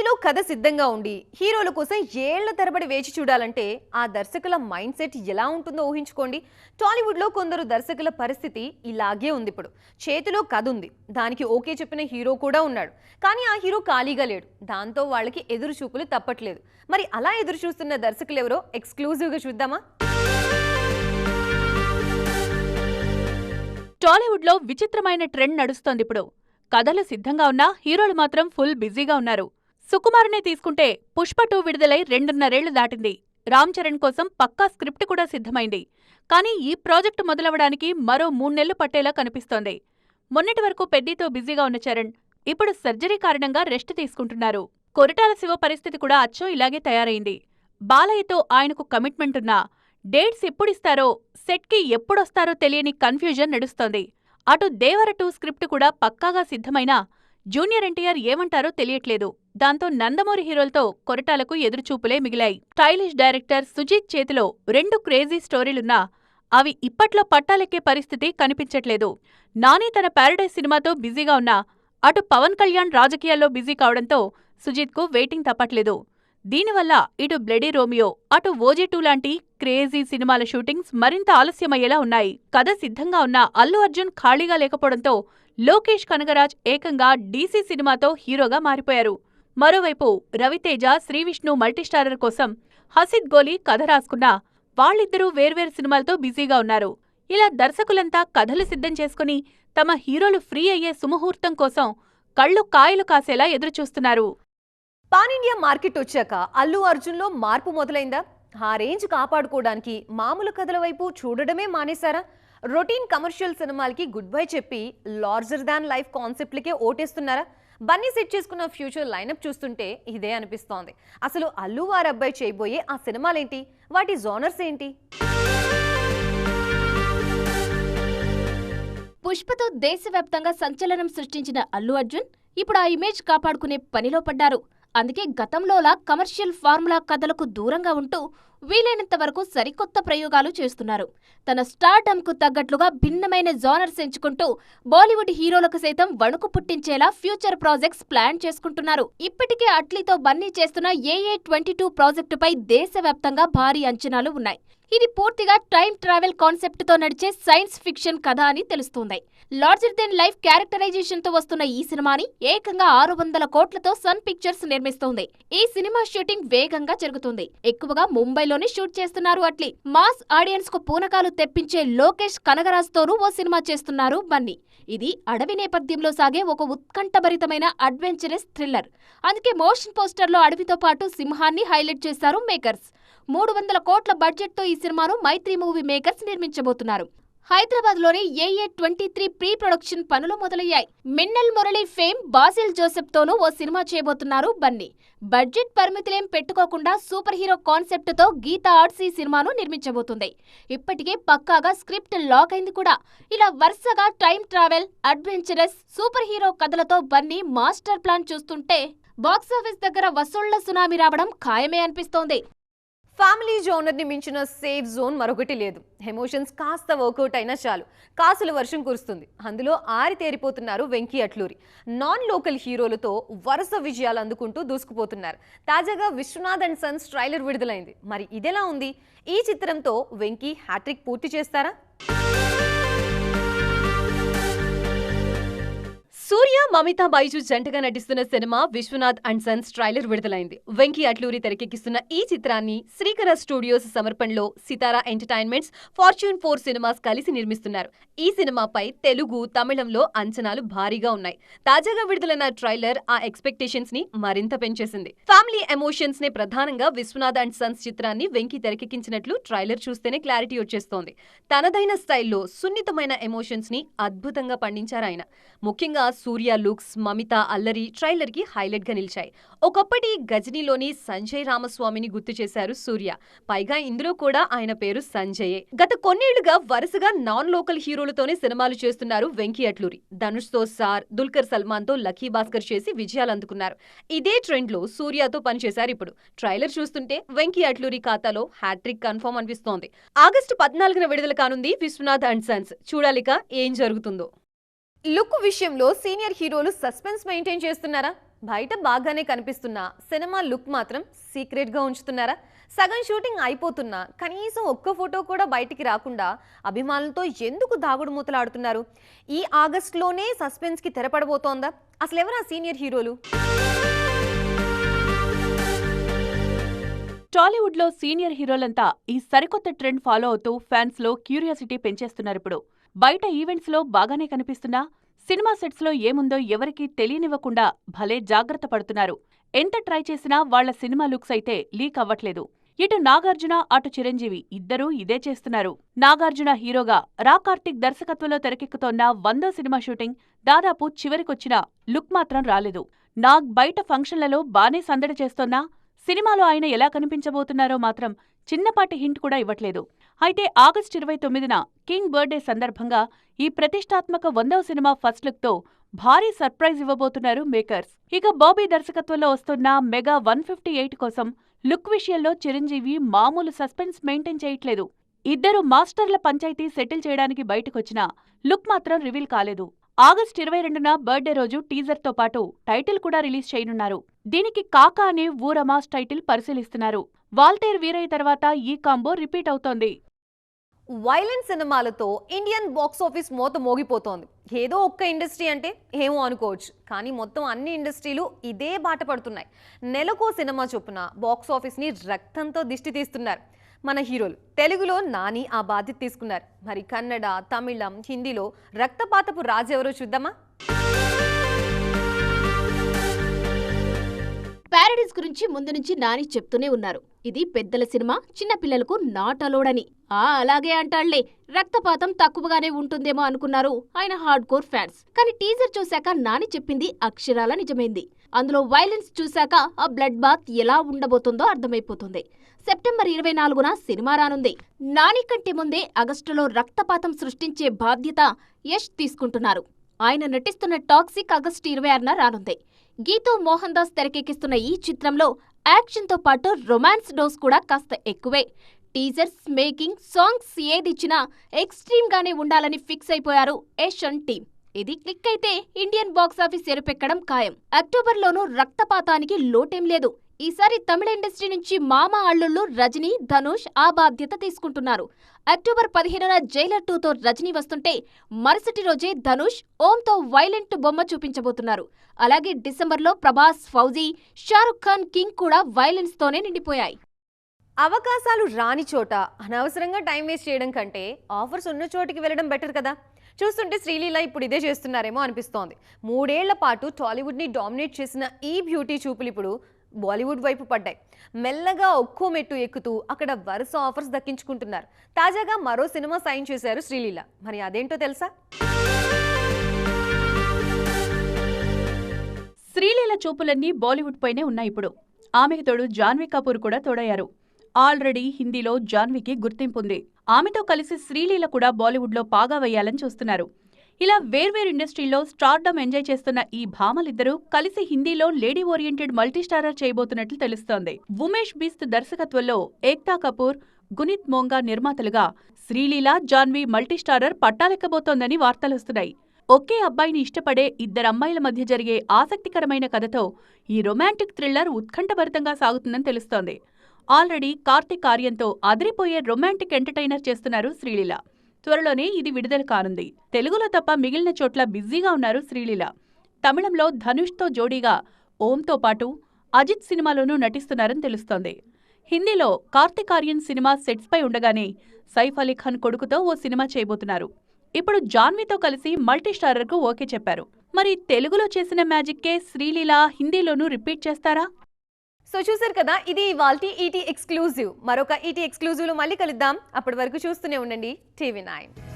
చేతిలో కథ సిద్ధంగా ఉండి హీరోల కోసం ఏళ్ల తరబడి వేచి చూడాలంటే ఆ దర్శకుల మైండ్ సెట్ ఎలా ఉంటుందో ఊహించుకోండి. టాలీవుడ్లో కొందరు దర్శకుల పరిస్థితి ఇలాగే ఉంది. ఇప్పుడు చేతిలో కథ ఉంది, దానికి ఓకే చెప్పిన హీరో కూడా ఉన్నాడు, కానీ ఆ హీరో ఖాళీగా లేడు. దాంతో వాళ్ళకి ఎదురు చూపులు తప్పట్లేదు. మరి అలా ఎదురు చూస్తున్న దర్శకులు ఎవరో ఎక్స్క్లూజివ్గా చూద్దామా? టాలీవుడ్లో విచిత్రమైన ట్రెండ్ నడుస్తోంది. ఇప్పుడు కథలు సిద్ధంగా ఉన్నా హీరోలు మాత్రం ఫుల్ బిజీగా ఉన్నారు. సుకుమార్నే తీసుకుంటే పుష్ప 2 విడుదలై 2.5 ఏళ్లు దాటింది. రామ్ చరణ్ కోసం పక్కా స్క్రిప్ట్ కూడా సిద్ధమైంది. కానీ ఈ ప్రాజెక్టు మొదలవడానికి మరో 3 నెలలు పట్టేలా కనిపిస్తోంది. మొన్నటి వరకు పెద్దితో బిజీగా ఉన్న చరణ్ ఇప్పుడు సర్జరీ కారణంగా రెస్ట్ తీసుకుంటున్నారు. కొరటాల శివ పరిస్థితి కూడా అచ్చం ఇలాగే తయారైంది. బాలయ్యతో ఆయనకు కమిట్మెంట్ ఉన్నా డేట్స్ ఎప్పుడిస్తారో, సెట్కి ఎప్పుడొస్తారో తెలియని కన్ఫ్యూజన్ నడుస్తోంది. అటు దేవర 2 స్క్రిప్ట్ కూడా పక్కాగా సిద్ధమైనా జూనియర్ ఎన్టీఆర్ ఏమంటారో తెలియట్లేదు. దాంతో నందమూరి హీరోలతో కొరటాలకు ఎదురుచూపులే మిగిలాయి. స్టైలిష్ డైరెక్టర్ సుజీత్ చేతిలో 2 క్రేజీ స్టోరీలున్నా అవి ఇప్పట్లో పట్టాలెక్కే పరిస్థితి కనిపించట్లేదు. నాని తన ప్యారడైజ్ సినిమాతో బిజీగా ఉన్నా అటు పవన్ కళ్యాణ్ రాజకీయాల్లో బిజీ కావడంతో సుజీత్కు వెయిటింగ్ తప్పట్లేదు. దీనివల్ల ఇటు బ్లడీ రోమియో, అటు ఓజీ 2 లాంటి క్రేజీ సినిమాల షూటింగ్స్ మరింత ఆలస్యమయ్యేలా ఉన్నాయి. కథ సిద్ధంగా ఉన్న అల్లు అర్జున్ ఖాళీగా లేకపోవడంతో లోకేష్ కనగరాజ్ ఏకంగా డీసీ సినిమాతో హీరోగా మారిపోయారు. మరోవైపు రవితేజ, శ్రీవిష్ణు మల్టీస్టారర్ కోసం హసిద్ గోలీ కథ రాసుకున్నా వాళ్ళిద్దరూ వేర్వేరు సినిమాలతో బిజీగా ఉన్నారు. ఇలా దర్శకులంతా కథలు సిద్ధం చేసుకుని తమ హీరోలు ఫ్రీ అయ్యే సుముహూర్తం కోసం కళ్ళు కాయలు కాసేలా ఎదురుచూస్తున్నారు. పాన్ ఇండియా మార్కెట్ వచ్చాక అల్లు అర్జున్లో మార్పు మొదలైందా? ఆ రేంజ్ కాపాడుకోవడానికి మామూలు కథల వైపు చూడడమే మానేశారా? రొటీన్ కమర్షియల్ సినిమాలకి గుడ్ బై చెప్పి లార్జర్ దాన్ లైఫ్ కాన్సెప్ట్లకే ఓటేస్తున్నారా? బన్నీ సెట్ చేసుకున్న ఫ్యూచర్ లైనప్ చూస్తుంటే ఇదే అనిపిస్తోంది. అసలు అల్లు వారి అబ్బాయి చేయబోయే ఆ సినిమాలేంటి? వాటి జోనర్స్ ఏంటి? పుష్పతో దేశవ్యాప్తంగా సంచలనం సృష్టించిన అల్లు అర్జున్ ఇప్పుడు ఆ ఇమేజ్ కాపాడుకునే పనిలో పడ్డారు. అందుకే గతంలోలా కమర్షియల్ ఫార్ములా కథలకు దూరంగా ఉంటూ వీలైనంత వరకు సరికొత్త ప్రయోగాలు చేస్తున్నారు. తన స్టార్డమ్కు తగ్గట్లుగా భిన్నమైన జానర్స్ ఎంచుకుంటూ బాలీవుడ్ హీరోలకు సైతం వణుకు పుట్టించేలా ఫ్యూచర్ ప్రాజెక్ట్స్ ప్లాన్ చేసుకుంటున్నారు. ఇప్పటికే అట్లీతో బన్నీ చేస్తున్న AA22 ప్రాజెక్టుపై దేశవ్యాప్తంగా భారీ అంచనాలు ఉన్నాయి. ఇది పూర్తిగా టైం ట్రావెల్ కాన్సెప్ట్తో నడిచే సైన్స్ ఫిక్షన్ కథ అని తెలుస్తోంది. లార్జర్ దెన్ లైఫ్ క్యారెక్టరైజేషన్తో వస్తున్న ఈ సినిమాని ఏకంగా 600 కోట్లతో సన్ పిక్చర్స్ నిర్మిస్తోంది. ఈ సినిమా షూటింగ్ వేగంగా జరుగుతుంది. ఎక్కువగా ముంబైలోనే షూట్ చేస్తున్నారు అట్లీ. మాస్ ఆడియన్స్ కు పూనకాలు తెప్పించే లోకేష్ కనగరాజ్తోనూ ఓ సినిమా చేస్తున్నారు బన్నీ. ఇది అడవి నేపథ్యంలో సాగే ఒక ఉత్కంఠభరితమైన అడ్వెంచరస్ థ్రిల్లర్. అందుకే మోషన్ పోస్టర్లో అడవితో పాటు సింహాన్ని హైలైట్ చేశారు మేకర్స్. 300 కోట్ల బడ్జెట్తో ఈ సినిమాను మైత్రి మూవీ మేకర్స్ నిర్మించబోతున్నారు. హైదరాబాద్లోని AA23 ప్రీ ప్రొడక్షన్ పనులు మొదలయ్యాయి. మిన్నల్ మురళీ ఫేమ్ బాసిల్ జోసెఫ్తోనూ ఓ సినిమా చేయబోతున్నారు బన్నీ. బడ్జెట్ పరిమితులేం పెట్టుకోకుండా సూపర్ హీరో కాన్సెప్ట్తో గీతా ఆర్ట్స్ ఈ సినిమాను నిర్మించబోతుంది. ఇప్పటికే పక్కాగా స్క్రిప్ట్ లాక్ అయింది కూడా. ఇలా వరుసగా time travel, adventurous, super hero కథలతో బన్నీ మాస్టర్ ప్లాన్ చూస్తుంటే బాక్సాఫీస్ దగ్గర వసూళ్ల సునామీ రావడం ఖాయమే అనిపిస్తోంది. ఫ్యామిలీ జోనర్ని మించిన సేఫ్ జోన్ మరొకటి లేదు. ఎమోషన్స్ కాస్త వర్కౌట్ అయినా చాలు, కాసుల వర్షం కురుస్తుంది. అందులో ఆరితేరిపోతున్నారు వెంకీ అట్లూరి. నాన్ లోకల్ హీరోలతో వరుస విజయాలు అందుకుంటూ దూసుకుపోతున్నారు. తాజాగా విశ్వనాథ్ అండ్ సన్స్ ట్రైలర్ విడుదలైంది. మరి ఇదెలా ఉంది? ఈ చిత్రంతో వెంకీ హ్యాట్రిక్ పూర్తి చేస్తారా? సూర్య, మమితా బైజు జంటగా నటిస్తున్న సినిమా విశ్వనాథ్ అండ్ సన్స్ ట్రైలర్ విడుదలైంది. వెంకీ అట్లూరి తెరకెక్కిస్తున్న ఈ చిత్రాన్ని శ్రీకర స్టూడియోస్ సమర్పణలో సితారా ఎంటర్టైన్మెంట్స్, ఫార్చ్యూన్ 4 సినిమాస్ కలిసి నిర్మిస్తున్నారు. ఈ సినిమాపై తెలుగు, తమిళంలో అంచనాలు భారీగా ఉన్నాయి. తాజాగా విడుదలైన ట్రైలర్ ఆ ఎక్స్పెక్టేషన్స్ ని మరింత పెంచేసింది. ఫ్యామిలీ ఎమోషన్స్ నే ప్రధానంగా విశ్వనాథ్ అండ్ సన్స్ చిత్రాన్ని వెంకీ తెరకెక్కించినట్లు ట్రైలర్ చూస్తేనే క్లారిటీ వచ్చేస్తోంది. తనదైన స్టైల్లో సున్నితమైన ఎమోషన్స్ ని అద్భుతంగా పండించారాయన. ముఖ్యంగా సూర్య లుక్స్, మమిత అల్లరి ట్రైలర్ కి హైలైట్ గా నిలిచాయి. ఒకప్పటి గజనీలోని సంజయ్ రామస్వామిని గుర్తు చేశారు సూర్య. పైగా ఇందులో కూడా ఆయన పేరు సంజయే. గత కొన్నేళ్లుగా వరుసగా నాన్ లోకల్ హీరోలతోనే సినిమాలు చేస్తున్నారు వెంకీ అట్లూరి. ధనుష్ తో సార్, దుల్కర్ సల్మాన్ తో లక్కీ భాస్కర్ చేసి విజయాలు అందుకున్నారు. ఇదే ట్రెండ్ లో సూర్యతో పనిచేశారు ఇప్పుడు. ట్రైలర్ చూస్తుంటే వెంకీ అట్లూరి ఖాతాలో హ్యాట్రిక్ కన్ఫర్మ్ అనిపిస్తోంది. ఆగస్టు 14న విడుదల కానుంది విశ్వనాథ్ అండ్ సన్స్. చూడాలిక ఏం జరుగుతుందో. లుక్ విషయంలో సీనియర్ హీరోలు సస్పెన్స్ మెయింటైన్ చేస్తున్నారా? బయట బాగానే కనిపిస్తున్నా సినిమా లుక్ మాత్రం సీక్రెట్గా ఉంచుతున్నారా? సగం షూటింగ్ అయిపోతున్నా కనీసం ఒక్క ఫోటో కూడా బయటికి రాకుండా అభిమానులతో ఎందుకు దాగుడు మూతలాడుతున్నారు? ఈ ఆగస్టులోనే సస్పెన్స్కి తెరపడబోతోందా? అసలు ఎవరా సీనియర్ హీరోలు? టాలీవుడ్లో సీనియర్ హీరోలంతా ఈ సరికొత్త ట్రెండ్ ఫాలో అవుతూ ఫ్యాన్స్లో క్యూరియాసిటీ పెంచేస్తున్నారిప్పుడు. బయట ఈవెంట్స్లో బాగానే కనిపిస్తున్నా సినిమా సెట్స్లో ఏముందో ఎవరికీ తెలియనివ్వకుండా భలే జాగ్రత్త పడుతున్నారు. ఎంత ట్రై చేసినా వాళ్ల సినిమా లుక్స్ అయితే లీక్ అవ్వట్లేదు. ఇటు నాగార్జున అటు చిరంజీవి ఇద్దరూ ఇదే చేస్తున్నారు. నాగార్జున హీరోగా రా కార్తిక్ దర్శకత్వంలో తెరకెక్కుతోన్న 100వ సినిమా షూటింగ్ దాదాపు చివరికొచ్చినా లుక్ మాత్రం రాలేదు. నాగ్ బయట ఫంక్షన్లలో బానే సందడి చేస్తోన్నా సినిమాలో ఆయన ఎలా కనిపించబోతున్నారో మాత్రం చిన్నపాటి హింట్ కూడా ఇవ్వట్లేదు. అయితే ఆగస్టు 29న కింగ్ బర్త్డే సందర్భంగా ఈ ప్రతిష్టాత్మక 100వ సినిమా ఫస్ట్ లుక్తో భారీ సర్ప్రైజ్ ఇవ్వబోతున్నారు మేకర్స్. ఇక బాబీ దర్శకత్వంలో వస్తున్న మెగా 158 కోసం లుక్ విషయంలో చిరంజీవి మామూలు సస్పెన్స్ మెయింటైన్ చేయట్లేదు. ఇద్దరు మాస్టర్ల పంచాయతీ సెటిల్ చేయడానికి బయటకొచ్చినా లుక్ మాత్రం రివీల్ కాలేదు. ఆగస్టు 22న బర్త్డే రోజు టీజర్తో పాటు టైటిల్ కూడా రిలీజ్ చేయనున్నారు. దీనికి కాకా అనే ఊరమాస్ టైటిల్ పరిశీలిస్తున్నారు. వాల్తేర్ వీరయ్య తర్వాత ఈ కాంబో రిపీట్ అవుతోంది. వైలెంట్ సినిమాలతో ఇండియన్ బాక్స్ ఆఫీస్ మోత మోగిపోతోంది. ఏదో ఒక్క ఇండస్ట్రీ అంటే ఏమో అనుకోవచ్చు, కానీ మొత్తం అన్ని ఇండస్ట్రీలు ఇదే బాట పడుతున్నాయి. నెలకో సినిమా చొప్పున బాక్స్ ఆఫీస్ని రక్తంతో దిష్టి తీస్తున్నారు మన హీరోలు. తెలుగులో నాని ఆ బాధ్యత తీసుకున్నారు. మరి కన్నడ, తమిళం, హిందీలో రక్తపాతపు రాజెవరో చూద్దామా? ప్యారడైస్ గురించి ముందు నుంచి నాని చెప్తూనే ఉన్నారు. ఇది పెద్దల సినిమా, చిన్న పిల్లలకు నాట్ అలౌడ్ అని. అలాగే అంటాళ్లే, రక్తపాతం తక్కువగానే ఉంటుందేమో అనుకున్నారు ఆయన హార్డ్ కోర్ ఫ్యాన్స్. కానీ టీజర్ చూశాక నాని చెప్పింది అక్షరాల నిజమైంది. అందులో వైలెన్స్ చూశాక ఆ బ్లడ్ బాత్ ఎలా ఉండబోతుందో అర్థమైపోతుంది. సెప్టెంబర్ 24న సినిమా రానుంది. నాని కంటే ముందే ఆగస్టులో రక్తపాతం సృష్టించే బాధ్యత యష్ తీసుకుంటున్నారు. ఆయన నటిస్తున్న టాక్సిక్ ఆగస్టు 26న రానుంది. గీతూ మోహన్ దాస్ తెరకెక్కిస్తున్న ఈ చిత్రంలో యాక్షన్తో పాటు రొమాన్స్ డోస్ కూడా కాస్త ఎక్కువే. టీజర్స్, మేకింగ్, సాంగ్స్ ఏదిచ్చినా ఎక్స్ట్రీమ్ గానే ఉండాలని ఫిక్స్ అయిపోయారు యష్ అండ్ టీమ్. ఇది క్లిక్ అయితే ఇండియన్ బాక్స్ ఆఫీస్ ఎరుపెక్కడం ఖాయం. అక్టోబర్లోనూ రక్తపాతానికి లోటేం లేదు. ఈసారి తమిళ ఇండస్ట్రీ నుంచి మామ అల్లుళ్ళు రజనీ, ధనుష్ ఆ బాధ్యత తీసుకుంటున్నారు. అక్టోబర్ 15న జైలర్ 2తో రజనీ వస్తుంటే మరుసటి రోజే ధనుష్ ఓంతో వైలెంట్ బొమ్మ చూపించబోతున్నారు. అలాగే డిసెంబర్లో ప్రభాస్, ఫౌజీ, షారుఖ్ ఖాన్, కింగ్ కూడా వైలెన్స్ తోనే నిండిపోయాయి. అవకాశాలు రాని చోట అనవసరంగా టైం వేస్ట్ చేయడం కంటే ఆఫర్స్ ఉన్న చోటికి వెళ్ళడం బెటర్ కదా. చూస్తుంటే శ్రీలీల ఇప్పుడు ఇదే చేస్తున్నారేమో అనిపిస్తోంది. 3 ఏళ్ల పాటు టాలీవుడ్ని డామినేట్ చేసిన ఈ బ్యూటీ చూపులు ఇప్పుడు బాలీవుడ్ వైపు పడ్డాయి. మెల్లగా ఒక్కో మెట్టు ఎక్కుతూ అక్కడ వరుస ఆఫర్స్ దక్కించుకుంటున్నారు. తాజాగా మరో సినిమా సైన్ చేశారు శ్రీలీల. మరి అదేంటో తెలుసా? శ్రీలీల చూపులన్నీ బాలీవుడ్ పైనే ఉన్నాయి ఇప్పుడు. ఆమెకు తోడు జాన్వీ కపూర్ కూడా తోడయ్యారు. ఆల్రెడీ హిందీలో జాన్వీకి గుర్తింపుంది. ఆమెతో కలిసి శ్రీలీల కూడా బాలీవుడ్లో పాగా వేయాలని చూస్తున్నారు. ఇలా వేర్వేరు ఇండస్ట్రీల్లో స్టార్డమ్ ఎంజాయ్ చేస్తున్న ఈ భామలిద్దరూ కలిసి హిందీలో లేడీ ఓరియంటెడ్ మల్టీస్టారర్ చేయబోతున్నట్లు తెలుస్తోంది. ఉమేష్ బిస్త్ దర్శకత్వంలో ఏక్తా కపూర్, గునీత్ మోంగా నిర్మాతలుగా శ్రీలీల, జాన్వీ మల్టీస్టారర్ పట్టాలెక్కబోతోందని వార్తలొస్తున్నాయి. ఒకే అబ్బాయిని ఇష్టపడే ఇద్దరమ్మాయిల మధ్య జరిగే ఆసక్తికరమైన కథతో ఈ రొమాంటిక్ థ్రిల్లర్ ఉత్కంఠభరితంగా సాగుతుందని తెలుస్తోంది. ఆల్రెడీ కార్తిక్ ఆర్యన్తో అదిరిపోయే రొమాంటిక్ ఎంటర్టైనర్ చేస్తున్నారు శ్రీలీల. త్వరలోనే ఇది విడుదల కానుంది. తెలుగులో తప్ప మిగిలిన చోట్ల బిజీగా ఉన్నారు శ్రీలీల. తమిళంలో ధనుష్తో జోడీగా ఓంతో పాటు అజిత్ సినిమాలోనూ నటిస్తున్నారని తెలుస్తోంది. హిందీలో కార్తిక్ ఆర్యన్ సినిమా సెట్స్పై ఉండగానే సైఫ్ అలీ ఖాన్ కొడుకుతో ఓ సినిమా చేయబోతున్నారు. ఇప్పుడు జాన్వీతో కలిసి మల్టీస్టారర్కు ఓకే చెప్పారు. మరి తెలుగులో చేసిన మ్యాజిక్కే శ్రీలీల హిందీలోనూ రిపీట్ చేస్తారా? సో చూసారు కదా, ఇది ఇవాల్టి ఈటీ ఎక్స్క్లూజివ్. మరొక ఈటీ ఎక్స్క్లూజివ్లో మళ్ళీ కలుద్దాం. అప్పటి వరకు చూస్తూనే ఉండండి టీవీ9.